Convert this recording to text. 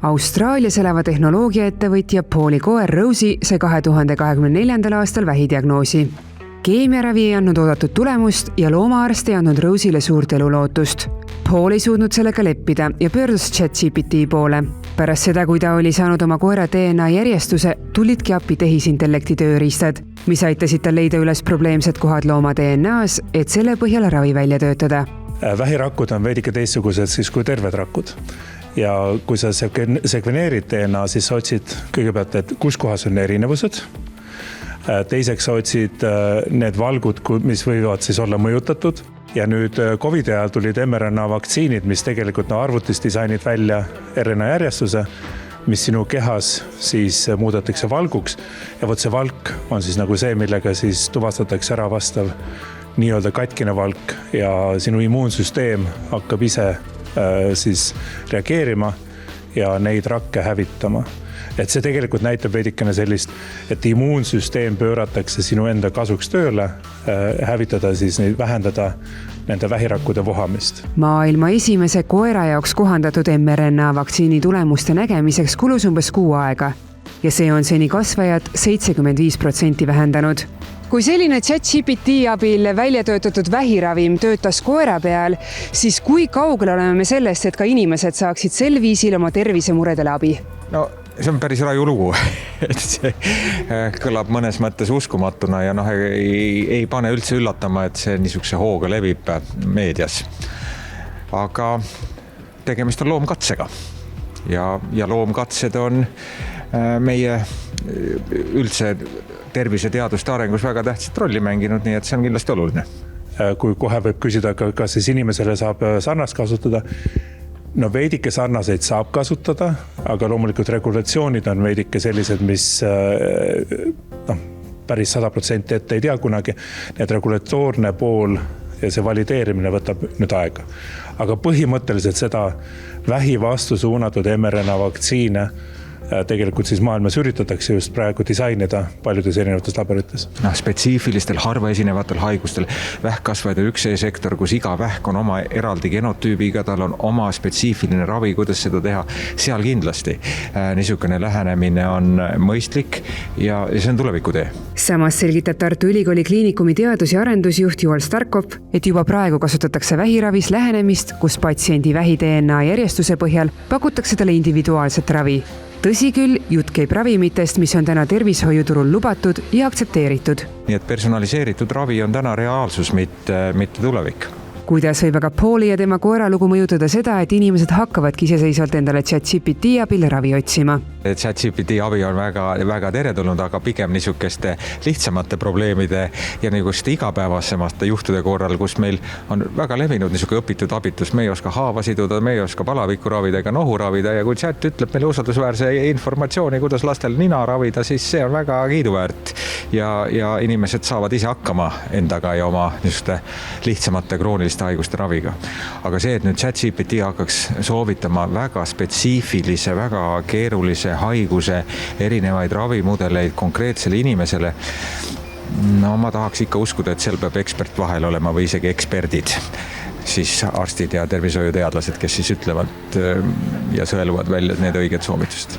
Austraalias elava tehnoloogiaettevõtja Pauli koer Rosie sai 2024. aastal vähidiagnoosi. Keemiaravi ei andnud oodatud tulemust ja loomaarst ei andnud Rosiele suurt elulootust. Paul ei suutnud sellega leppida ja pöördus ChatGPT poole. Pärast seda, kui ta oli saanud oma koera DNA järjestuse, tulidki appi tehisintellekti tööriistad, mis aitasid tal leida üles probleemsed kohad looma DNA-s, et selle põhjal ravi välja töötada. Vähirakud on veidike teistsugused siis kui terved rakud. Ja kui sa sekveneerid DNA, siis sa otsid kõigepealt, et kus kohas on erinevused. Teiseks sa otsid need valgud, mis võivad siis olla mõjutatud. Ja nüüd COVID ajal tulid mRNA vaktsiinid, mis tegelikult arvutis disainid välja RNA järjestuse, mis sinu kehas siis muudetakse valguks. Ja võt see valk on siis nagu see, millega siis tuvastatakse ära vastav nii-öelda katkine valk ja sinu immuunsüsteem hakkab ise siis reageerima ja neid rakke hävitama. Et see tegelikult näitab veidikene sellist, et immuunsüsteem pööratakse sinu enda kasuks tööle, hävitada siis vähendada nende vähirakkude vohamist. Maailma esimese koera jaoks kohandatud mRNA vaktsiini tulemuste nägemiseks kulus umbes 6 aega ja see on seni kasvajad 75% vähendanud. Kui selline ChatGPT abil välja töötatud vähiravim töötas koera peal, siis kui kaugel oleme me sellest, et ka inimesed saaksid sel viisil oma tervisemuredele abi? No see on päris raju lugu, et see kõlab mõnes mõttes uskumatuna ja ei pane üldse üllatama, et see niisuguse hooga levib meedias. Aga tegemist on loomkatsega ja loomkatsed on meie üldse terviseteaduste arengus väga tähtsat rolli mänginud, nii et see on kindlasti oluline. Kui kohe võib küsida, kas siis inimesele saab sarnast kasutada, no veidike sarnaseid saab kasutada, aga loomulikult regulatsioonid on veidike sellised, mis päris 100% ette ei tea kunagi. Need regulatoorne pool ja see valideerimine võtab nüüd aega. Aga põhimõtteliselt seda vähi vastu suunatud mRNA vaktsiine tegelikult siis maailmas üritatakse just praegu disainida paljudes erinevates laborites. Spetsiifilistel harva esinevatel haigustel vähkkasvajad on üks sektor, kus iga vähk on oma eraldi genotüübiga, tal on oma spetsiifiline ravi, kuidas seda teha. Seal kindlasti niisugune lähenemine on mõistlik ja see on tulevikutee. Samas selgitab Tartu Ülikooli kliinikumi teadus- ja arendusjuht Joel Starkop, et juba praegu kasutatakse vähiravis lähenemist, kus patsiendi vähi DNA järjestuse põhjal pakutakse talle individuaalset ravi. Tõsi küll, jutt käib ravimitest, mis on täna tervishoiuturul lubatud ja aktsepteeritud. Nii et personaliseeritud ravi on täna reaalsus, mitte tulevik. Kuidas võib aga Pauli ja tema koera lugu mõjutada seda, et inimesed hakkavadki iseseisvalt endale ChatGPT abil ravi otsima? ChatGPT abi on väga teretulnud, aga pigem niisugeste lihtsamate probleemide ja niisuguste igapäevasemate juhtude korral, kus meil on väga levinud niisugune õpitud abitus. Me ei oska haava siduda, me ei oska palaviku ravida ega nohu ravida ja kui chat ütleb meile usaldusväärse informatsiooni, kuidas lastel nina ravida, siis see on väga kiiduväärt ja inimesed saavad ise hakkama endaga ja oma niisuguste lihtsamate krooniliste haiguste raviga. Aga see, et nüüd ChatGPT hakkaks soovitama väga spetsiifilise, väga keerulise haiguse erinevaid ravimudeleid konkreetsele inimesele, no ma tahaks ikka uskuda, et seal peab ekspert vahel olema või isegi eksperdid, siis arstid ja tervishoiuteadlased, kes siis ütlevad ja sõeluvad välja need õiged soovitused.